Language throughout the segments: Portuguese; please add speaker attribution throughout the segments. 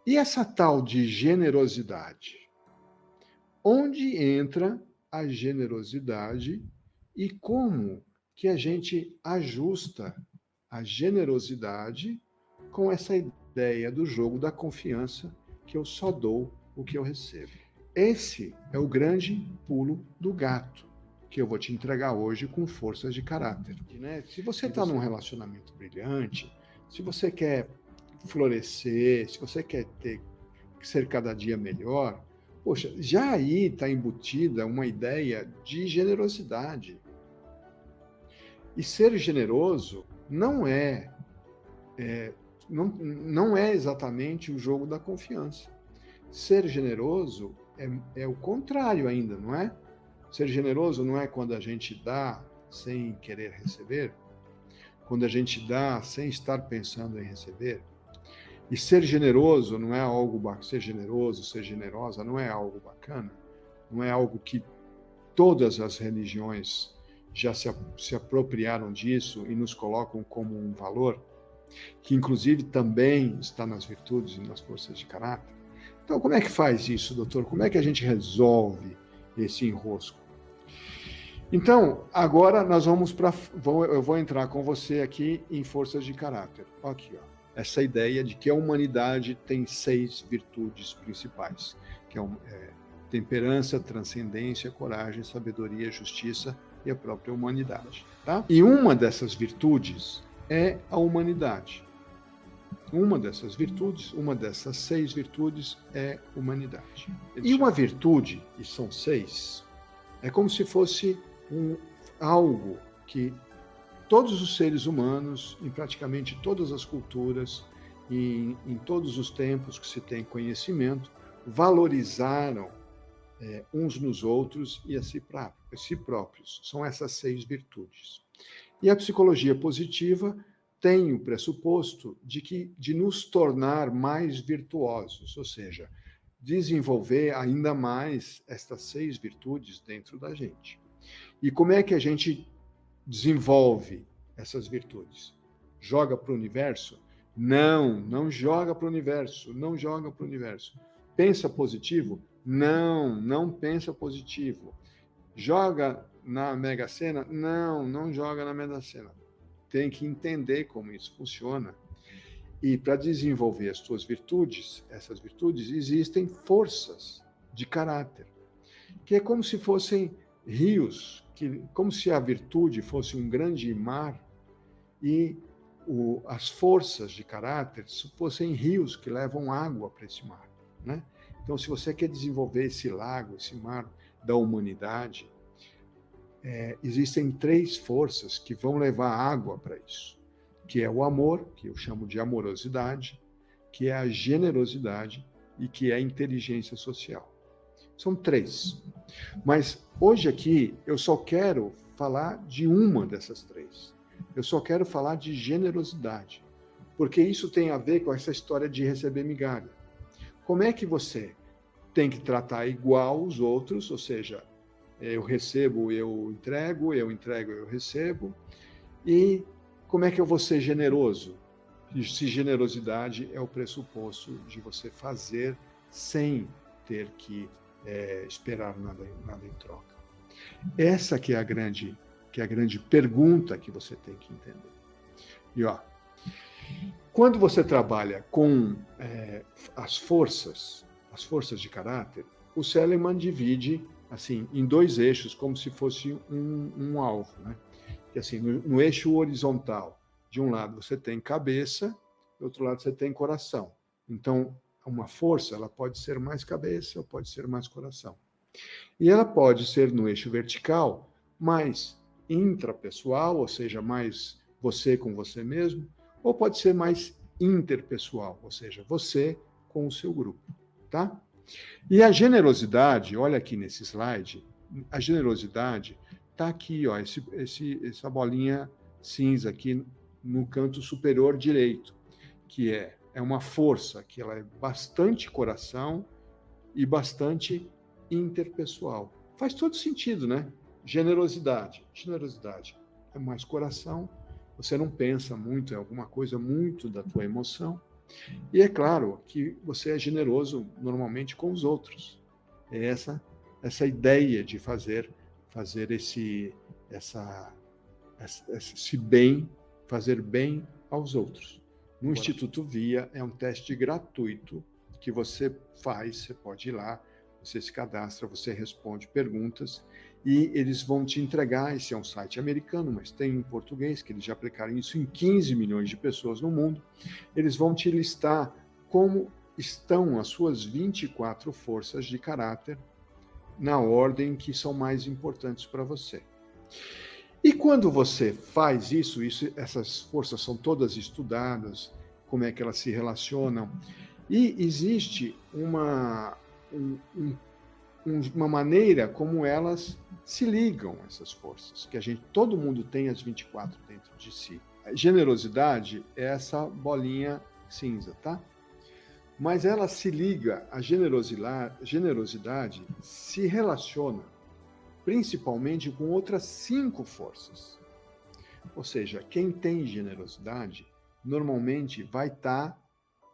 Speaker 1: E essa tal de generosidade? Onde entra a generosidade e como que a gente ajusta a generosidade com essa ideia do jogo da confiança, que eu só dou o que eu recebo? Esse é o grande pulo do gato que eu vou te entregar hoje com forças de caráter. Né? Se você está num relacionamento brilhante, se você quer florescer, se você quer ser cada dia melhor, poxa, já aí está embutida uma ideia de generosidade. E ser generoso não é exatamente o jogo da confiança. Ser generoso é o contrário ainda, não é? Ser generoso não é quando a gente dá sem querer receber, quando a gente dá sem estar pensando em receber. E ser generoso não é algo bacana, ser generoso, ser generosa não é algo bacana, não é algo que todas as religiões já se apropriaram disso e nos colocam como um valor, que inclusive também está nas virtudes e nas forças de caráter. Então, como é que faz isso, doutor? Como é que a gente resolve esse enrosco? Então, agora nós eu vou entrar com você aqui em forças de caráter. Aqui, ó. Essa ideia de que a humanidade tem 6 virtudes principais, que é temperança, transcendência, coragem, sabedoria, justiça e a própria humanidade. Tá? E uma dessas virtudes é a humanidade. Uma dessas 6 virtudes é humanidade. E uma virtude, e são 6, é como se fosse algo que todos os seres humanos, em praticamente todas as culturas, em todos os tempos que se tem conhecimento, valorizaram uns nos outros e a si próprios. São essas 6 virtudes. E a psicologia positiva tem o pressuposto de nos tornar mais virtuosos, ou seja, desenvolver ainda mais estas 6 virtudes dentro da gente. E como é que a gente desenvolve essas virtudes? Joga para o universo? Não joga para o universo, não joga para o universo. Pensa positivo? Não pensa positivo. Joga na Mega Sena? Não joga na Mega Sena. Tem que entender como isso funciona. E para desenvolver as suas virtudes, essas virtudes, existem forças de caráter, que é como se fossem rios, como se a virtude fosse um grande mar e as forças de caráter fossem rios que levam água para esse mar. Né? Então, se você quer desenvolver esse lago, esse mar da humanidade, existem 3 forças que vão levar água para isso, que é o amor, que eu chamo de amorosidade, que é a generosidade e que é a inteligência social. São 3. Mas hoje aqui eu só quero falar de uma dessas 3. Eu só quero falar de generosidade, porque isso tem a ver com essa história de receber migalha. Como é que você tem que tratar igual os outros, ou seja, eu recebo, eu entrego, eu recebo, e como é que eu vou ser generoso? Se generosidade é o pressuposto de você fazer sem ter que esperar nada em troca. Essa que é a grande pergunta que você tem que entender. E quando você trabalha com as forças de caráter, o Seligman divide assim em 2 eixos, como se fosse um alvo, né? Que assim, no eixo horizontal, de um lado você tem cabeça, do outro lado você tem coração. Então, uma força, ela pode ser mais cabeça ou pode ser mais coração. E ela pode ser no eixo vertical, mais intrapessoal, ou seja, mais você com você mesmo, ou pode ser mais interpessoal, ou seja, você com o seu grupo, tá? E a generosidade, olha aqui nesse slide, a generosidade está aqui, ó, essa bolinha cinza aqui no canto superior direito, que é uma força que ela é bastante coração e bastante interpessoal. Faz todo sentido, né? Generosidade é mais coração, você não pensa muito, é alguma coisa muito da tua emoção, E é claro que você é generoso normalmente com os outros. É essa ideia de fazer esse bem, fazer bem aos outros. No Instituto Via é um teste gratuito que você faz, você pode ir lá, você se cadastra, você responde perguntas e eles vão te entregar. Esse é um site americano, mas tem em português, que eles já aplicaram isso em 15 milhões de pessoas no mundo. Eles vão te listar como estão as suas 24 forças de caráter na ordem que são mais importantes para você. E quando você faz isso, essas forças são todas estudadas, como é que elas se relacionam, e existe uma maneira como elas se ligam, essas forças, que todo mundo tem as 24 dentro de si. A generosidade é essa bolinha cinza, tá? Mas ela se liga, a generosidade se relaciona principalmente com outras 5 forças. Ou seja, quem tem generosidade normalmente vai estar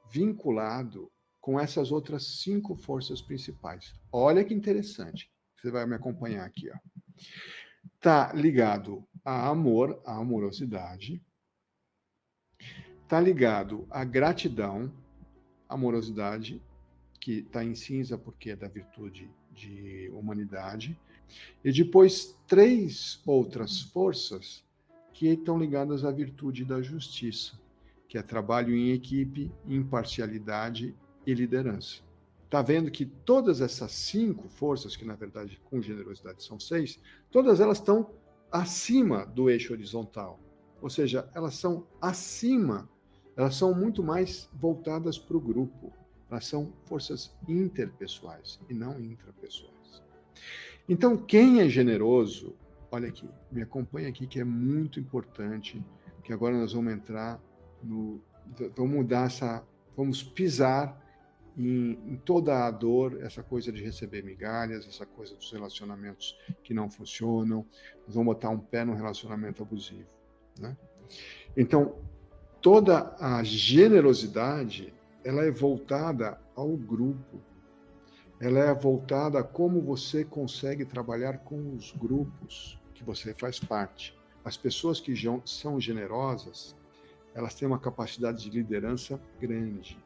Speaker 1: vinculado com essas outras 5 forças principais. Olha que interessante. Você vai me acompanhar aqui, ó. Está ligado a amor, a amorosidade. Está ligado à gratidão, amorosidade, que está em cinza porque é da virtude de humanidade. E depois 3 outras forças que estão ligadas à virtude da justiça, que é trabalho em equipe, imparcialidade e liderança. Está vendo que todas essas 5 forças, que na verdade com generosidade são 6, todas elas estão acima do eixo horizontal. Ou seja, elas são acima, elas são muito mais voltadas para o grupo. Elas são forças interpessoais e não intrapessoais. Então, quem é generoso, olha aqui, me acompanha aqui, que é muito importante, que agora nós vamos entrar vamos pisar em toda a dor, essa coisa de receber migalhas, essa coisa dos relacionamentos que não funcionam, nós vamos botar um pé no relacionamento abusivo, né? Então, toda a generosidade, ela é voltada ao grupo, ela é voltada a como você consegue trabalhar com os grupos que você faz parte. As pessoas que são generosas, elas têm uma capacidade de liderança grande,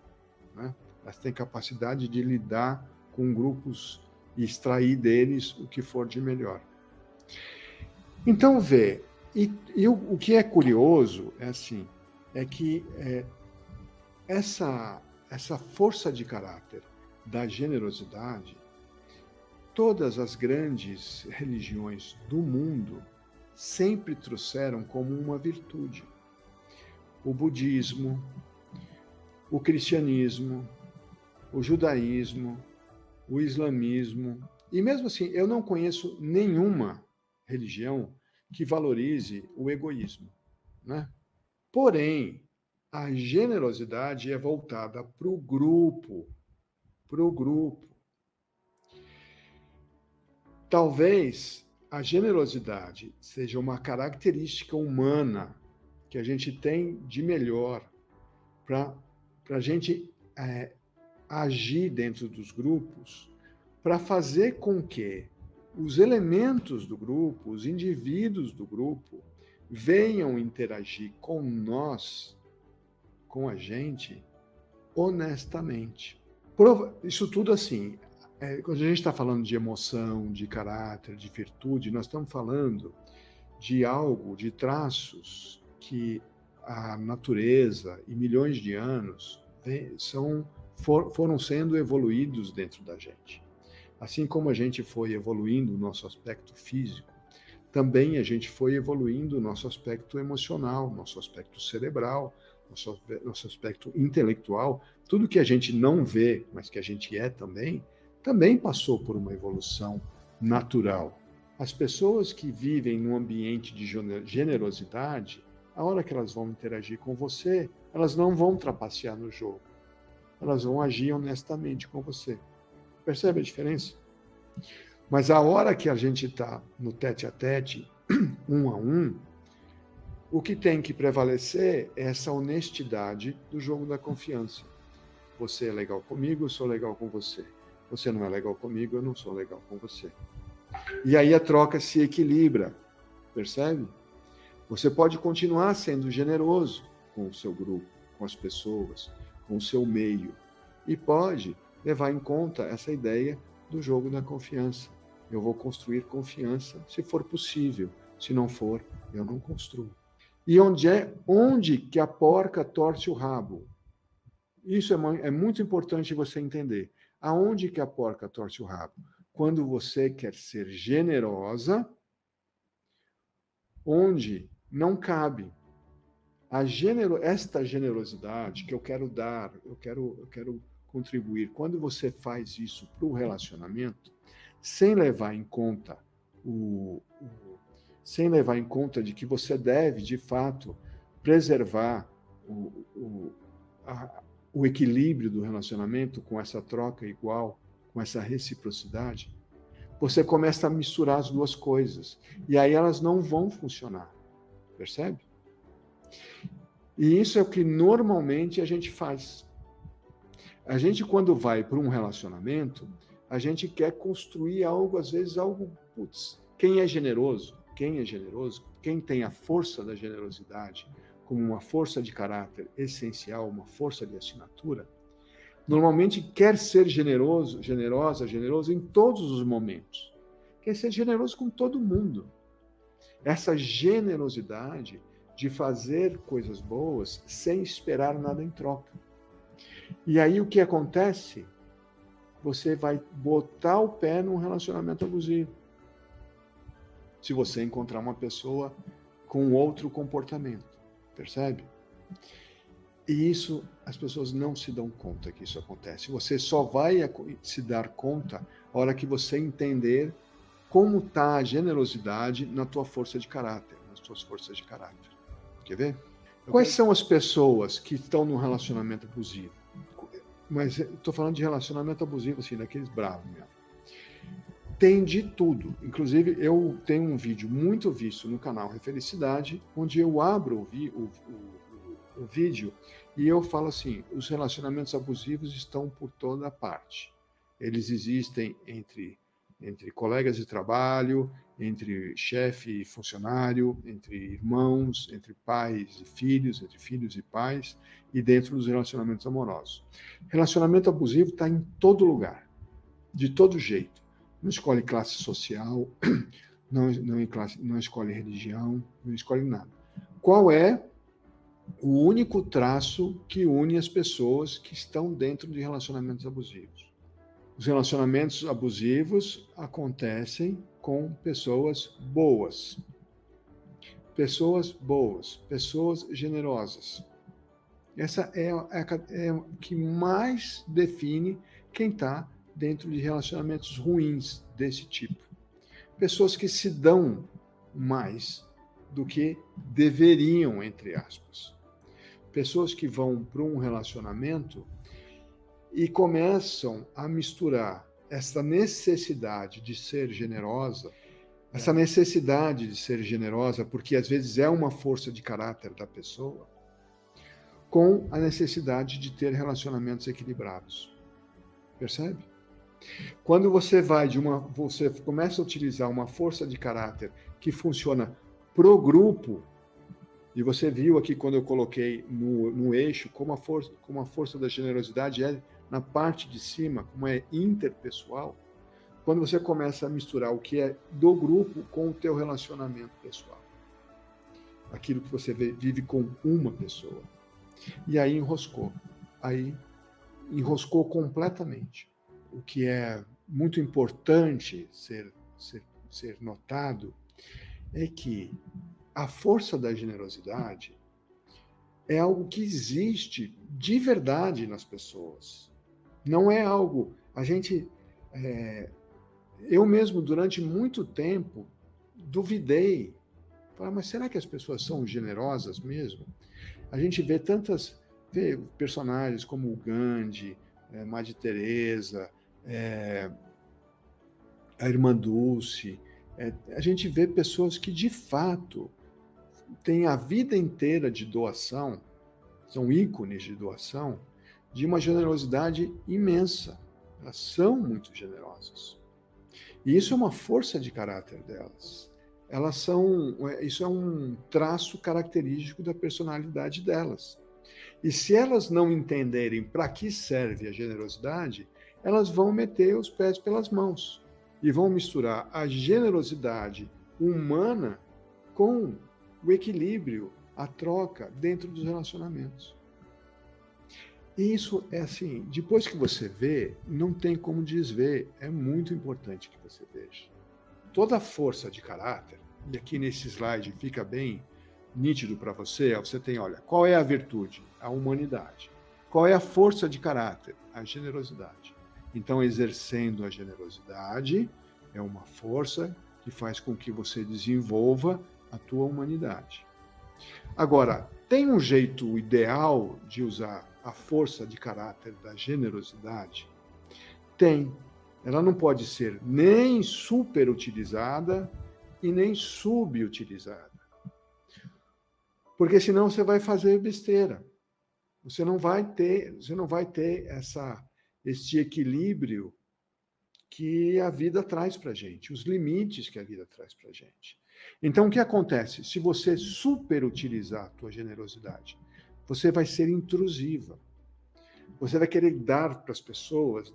Speaker 1: né? Elas têm capacidade de lidar com grupos e extrair deles o que for de melhor. Então, o que é curioso é que essa força de caráter da generosidade, todas as grandes religiões do mundo sempre trouxeram como uma virtude. O budismo, o cristianismo, o judaísmo, o islamismo, e mesmo assim, eu não conheço nenhuma religião que valorize o egoísmo, né? Porém, a generosidade é voltada para o grupo. Talvez a generosidade seja uma característica humana que a gente tem de melhor para a gente agir dentro dos grupos, para fazer com que os elementos do grupo, os indivíduos do grupo, venham interagir com nós, com a gente, honestamente. Isso tudo assim, quando a gente está falando de emoção, de caráter, de virtude, nós estamos falando de algo, de traços que a natureza e milhões de anos foram sendo evoluídos dentro da gente. Assim como a gente foi evoluindo o nosso aspecto físico, também a gente foi evoluindo o nosso aspecto emocional, nosso aspecto cerebral, nosso aspecto intelectual. Tudo que a gente não vê, mas que a gente é também passou por uma evolução natural. As pessoas que vivem num ambiente de generosidade, a hora que elas vão interagir com você, elas não vão trapacear no jogo. Elas vão agir honestamente com você. Percebe a diferença? Mas a hora que a gente está no tete-a-tete, 1 a 1, O que tem que prevalecer é essa honestidade do jogo da confiança. Você é legal comigo, eu sou legal com você. Você não é legal comigo, eu não sou legal com você. E aí a troca se equilibra, percebe? Você pode continuar sendo generoso com o seu grupo, com as pessoas, com o seu meio. E pode levar em conta essa ideia do jogo da confiança. Eu vou construir confiança se for possível. Se não for, eu não construo. E onde que a porca torce o rabo? Isso é muito importante você entender. Aonde que a porca torce o rabo? Quando você quer ser generosa, onde não cabe. Esta generosidade que eu quero dar, eu quero contribuir. Quando você faz isso para o relacionamento, sem levar em conta sem levar em conta de que você deve, de fato, preservar o equilíbrio do relacionamento com essa troca igual, com essa reciprocidade, você começa a misturar as duas coisas. E aí elas não vão funcionar. Percebe? E isso é o que normalmente a gente faz. A gente, quando vai para um relacionamento, a gente quer construir algo, às vezes, algo. Putz, quem é generoso, quem tem a força da generosidade como uma força de caráter essencial, uma força de assinatura, normalmente quer ser generoso em todos os momentos. Quer ser generoso com todo mundo. Essa generosidade de fazer coisas boas sem esperar nada em troca. E aí o que acontece? Você vai botar o pé num relacionamento abusivo. Se você encontrar uma pessoa com outro comportamento, percebe? E isso, as pessoas não se dão conta que isso acontece. Você só vai se dar conta a hora que você entender como está a generosidade na tua força de caráter, nas tuas forças de caráter. Quer ver? Quais são as pessoas que estão num relacionamento abusivo? Mas estou falando de relacionamento abusivo, assim, daqueles bravos mesmo. Tem de tudo. Inclusive, eu tenho um vídeo muito visto no canal Refelicidade, onde eu abro o vídeo e eu falo assim, os relacionamentos abusivos estão por toda parte. Eles existem entre colegas de trabalho, entre chefe e funcionário, entre irmãos, entre pais e filhos, entre filhos e pais, e dentro dos relacionamentos amorosos. Relacionamento abusivo está em todo lugar, de todo jeito. Não escolhe classe social, não escolhe religião, não escolhe nada. Qual é o único traço que une as pessoas que estão dentro de relacionamentos abusivos? Os relacionamentos abusivos acontecem com pessoas boas. Pessoas boas, pessoas generosas. Essa é o que mais define quem está dentro de relacionamentos ruins desse tipo. Pessoas que se dão mais do que deveriam, entre aspas. Pessoas que vão para um relacionamento e começam a misturar essa necessidade de ser generosa, porque às vezes é uma força de caráter da pessoa, com a necessidade de ter relacionamentos equilibrados. Percebe? Quando você começa a utilizar uma força de caráter que funciona pro grupo, e você viu aqui quando eu coloquei no eixo como a força da generosidade é na parte de cima, como é interpessoal, quando você começa a misturar o que é do grupo com o teu relacionamento pessoal. Aquilo que você vive com uma pessoa. E aí enroscou. Aí enroscou completamente. O que é muito importante ser notado é que a força da generosidade é algo que existe de verdade nas pessoas. Não é algo... eu mesmo, durante muito tempo, duvidei. Falei, mas será que as pessoas são generosas mesmo? A gente vê vê personagens como o Gandhi, Madre Teresa, a Irmã Dulce. A gente vê pessoas que, de fato, têm a vida inteira de doação, são ícones de doação, de uma generosidade imensa. Elas são muito generosas. E isso é uma força de caráter delas. Isso é um traço característico da personalidade delas. E se elas não entenderem para que serve a generosidade, elas vão meter os pés pelas mãos e vão misturar a generosidade humana com o equilíbrio, a troca dentro dos relacionamentos. E isso é assim, depois que você vê, não tem como desver, é muito importante que você veja. Toda a força de caráter, e aqui nesse slide fica bem nítido para você, você tem, olha, qual é a virtude? A humanidade. Qual é a força de caráter? A generosidade. Então, exercendo a generosidade, é uma força que faz com que você desenvolva a tua humanidade. Agora, tem um jeito ideal de usar a força de caráter da generosidade? Tem. Ela não pode ser nem superutilizada e nem subutilizada. Porque senão você vai fazer besteira. Você não vai ter este equilíbrio que a vida traz para a gente, os limites que a vida traz para a gente. Então, o que acontece? Se você superutilizar a tua generosidade, você vai ser intrusiva. Você vai querer dar pessoas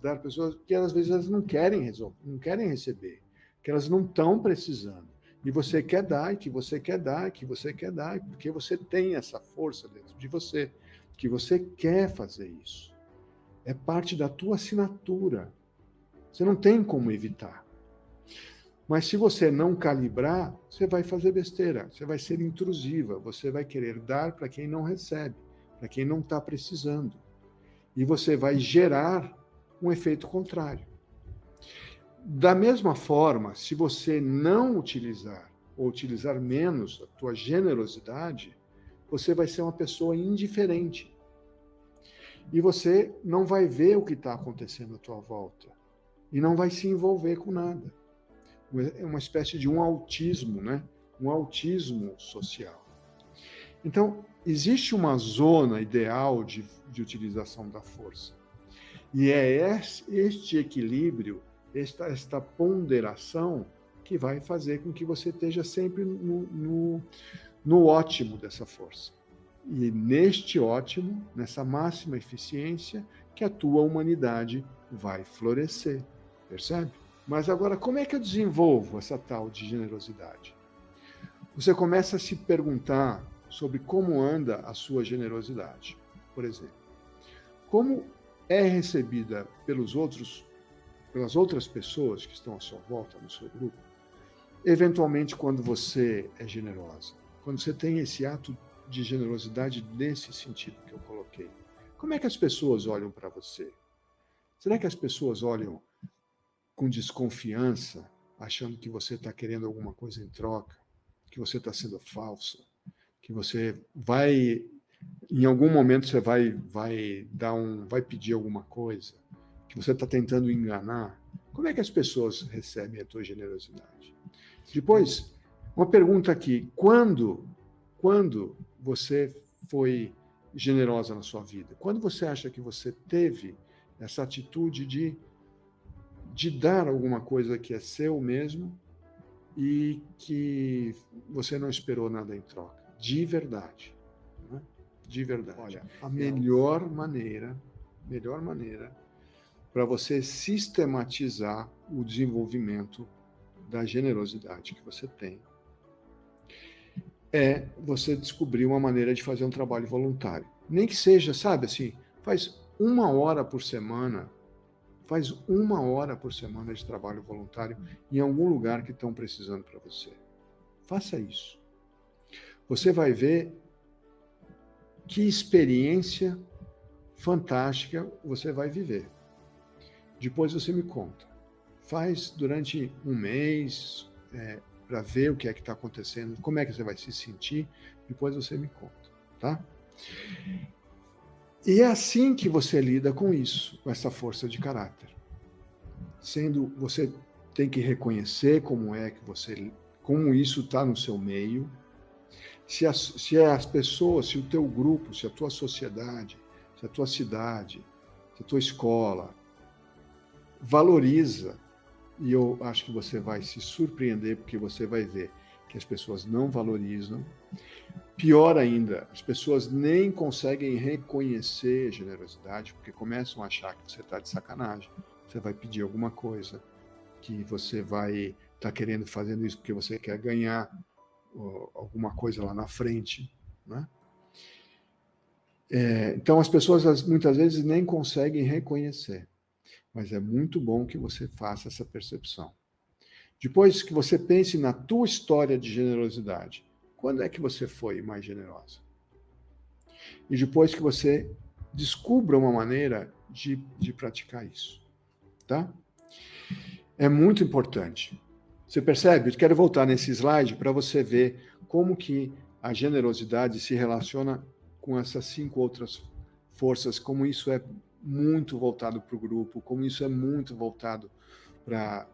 Speaker 1: que às vezes elas não querem resolver, não querem receber, que elas não estão precisando. E você quer dar, e que você quer dar, e que você quer dar, porque você tem essa força dentro de você, que você quer fazer isso. É parte da tua assinatura. Você não tem como evitar. Mas se você não calibrar, você vai fazer besteira, você vai ser intrusiva, você vai querer dar para quem não recebe, para quem não está precisando. E você vai gerar um efeito contrário. Da mesma forma, se você não utilizar, ou utilizar menos a tua generosidade, você vai ser uma pessoa indiferente. E você não vai ver o que está acontecendo à tua volta. E não vai se envolver com nada. É uma espécie de um autismo, né? Um autismo social. Então, existe uma zona ideal de utilização da força. E é este equilíbrio, esta ponderação, que vai fazer com que você esteja sempre no ótimo dessa força. E neste ótimo, nessa máxima eficiência, que a tua humanidade vai florescer. Percebe? Mas agora, como é que eu desenvolvo essa tal de generosidade? Você começa a se perguntar sobre como anda a sua generosidade. Por exemplo, como é recebida pelas outras pessoas que estão à sua volta, no seu grupo, eventualmente quando você é generosa, quando você tem esse ato de generosidade nesse sentido que eu coloquei. Como é que as pessoas olham para você? Será que as pessoas olham com desconfiança, achando que você está querendo alguma coisa em troca, que você está sendo falsa, que você vai, em algum momento você vai pedir alguma coisa, que você está tentando enganar? Como é que as pessoas recebem a tua generosidade? Depois, uma pergunta aqui: quando você foi generosa na sua vida? Quando você acha que você teve essa atitude de dar alguma coisa que é seu mesmo e que você não esperou nada em troca? De verdade. Né? De verdade. Olha, a melhor maneira para você sistematizar o desenvolvimento da generosidade que você tem é você descobrir uma maneira de fazer um trabalho voluntário. Nem que seja, sabe, assim, faz 1 hora por semana, de trabalho voluntário em algum lugar que estão precisando para você. Faça isso. Você vai ver que experiência fantástica você vai viver. Depois você me conta. Faz durante 1 mês, para ver o que é que está acontecendo, como é que você vai se sentir, depois você me conta, tá? E é assim que você lida com isso, com essa força de caráter. Você tem que reconhecer como isso está no seu meio, Se as pessoas, se o teu grupo, se a tua sociedade, se a tua cidade, se a tua escola valoriza, e eu acho que você vai se surpreender, porque você vai ver que as pessoas não valorizam. Pior ainda, as pessoas nem conseguem reconhecer generosidade, porque começam a achar que você está de sacanagem. Você vai pedir alguma coisa, que você vai estar querendo fazendo isso porque você quer ganhar alguma coisa lá na frente, né? Então as pessoas muitas vezes nem conseguem reconhecer, mas é muito bom que você faça essa percepção. Depois que você pense na tua história de generosidade, quando é que você foi mais generosa? E depois que você descubra uma maneira de praticar isso, tá? É muito importante. Você percebe? Eu quero voltar nesse slide para você ver como que a generosidade se relaciona com essas 5 outras forças, como isso é muito voltado para o grupo, como isso é muito voltado para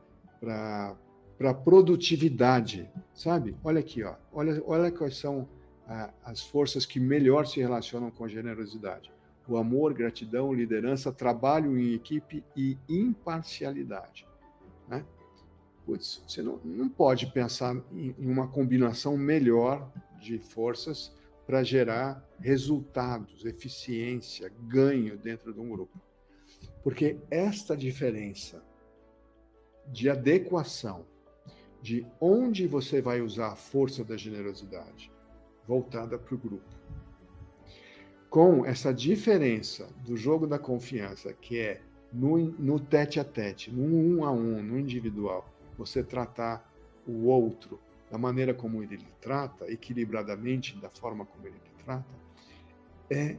Speaker 1: a produtividade, sabe? Olha aqui, ó. Olha quais são as forças que melhor se relacionam com a generosidade. O amor, gratidão, liderança, trabalho em equipe e imparcialidade, né? Putz, você não pode pensar em uma combinação melhor de forças para gerar resultados, eficiência, ganho dentro de um grupo. Porque esta diferença de adequação de onde você vai usar a força da generosidade voltada para o grupo, com essa diferença do jogo da confiança, que é no tete a tete, no 1 a 1, no individual, você tratar o outro da maneira como ele lhe trata, equilibradamente, da forma como ele lhe trata, é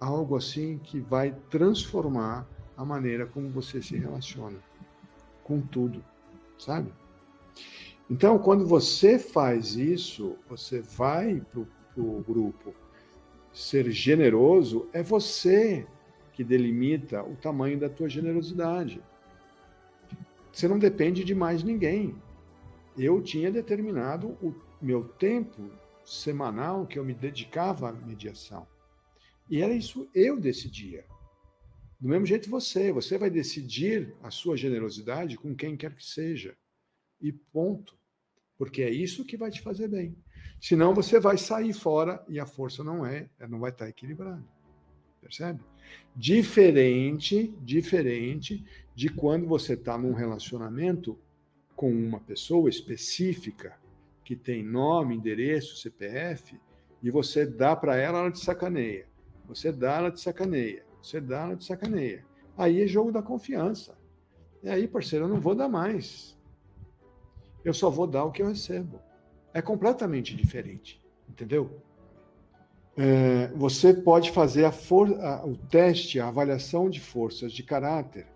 Speaker 1: algo assim que vai transformar a maneira como você se relaciona com tudo, sabe? Então, quando você faz isso, você vai para o grupo. Ser generoso é você que delimita o tamanho da tua generosidade. Você não depende de mais ninguém. Eu tinha determinado o meu tempo semanal que eu me dedicava à mediação. E era isso, eu decidia. Do mesmo jeito você vai decidir a sua generosidade com quem quer que seja. E ponto. Porque é isso que vai te fazer bem. Senão você vai sair fora e a força não vai estar equilibrada. Percebe? Diferente de quando você está num relacionamento com uma pessoa específica que tem nome, endereço, CPF, e você dá para ela, ela te sacaneia. Você dá, ela te sacaneia. Você dá, ela te sacaneia. Aí é jogo da confiança. E aí, parceiro, eu não vou dar mais. Eu só vou dar o que eu recebo. É completamente diferente, entendeu? Você pode fazer o teste, a avaliação de forças de caráter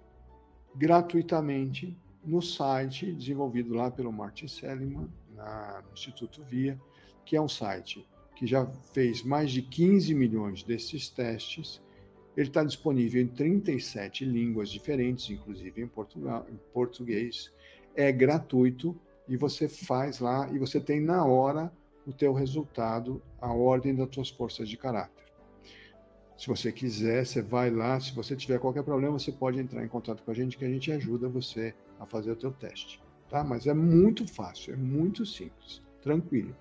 Speaker 1: gratuitamente no site desenvolvido lá pelo Martin Seligman, no Instituto VIA, que é um site que já fez mais de 15 milhões desses testes. Ele está disponível em 37 línguas diferentes, inclusive em português. É gratuito e você faz lá e você tem na hora o teu resultado, a ordem das tuas forças de caráter. Se você quiser, você vai lá. Se você tiver qualquer problema, você pode entrar em contato com a gente, que a gente ajuda você a fazer o teu teste, tá? Mas é muito fácil, é muito simples, tranquilo.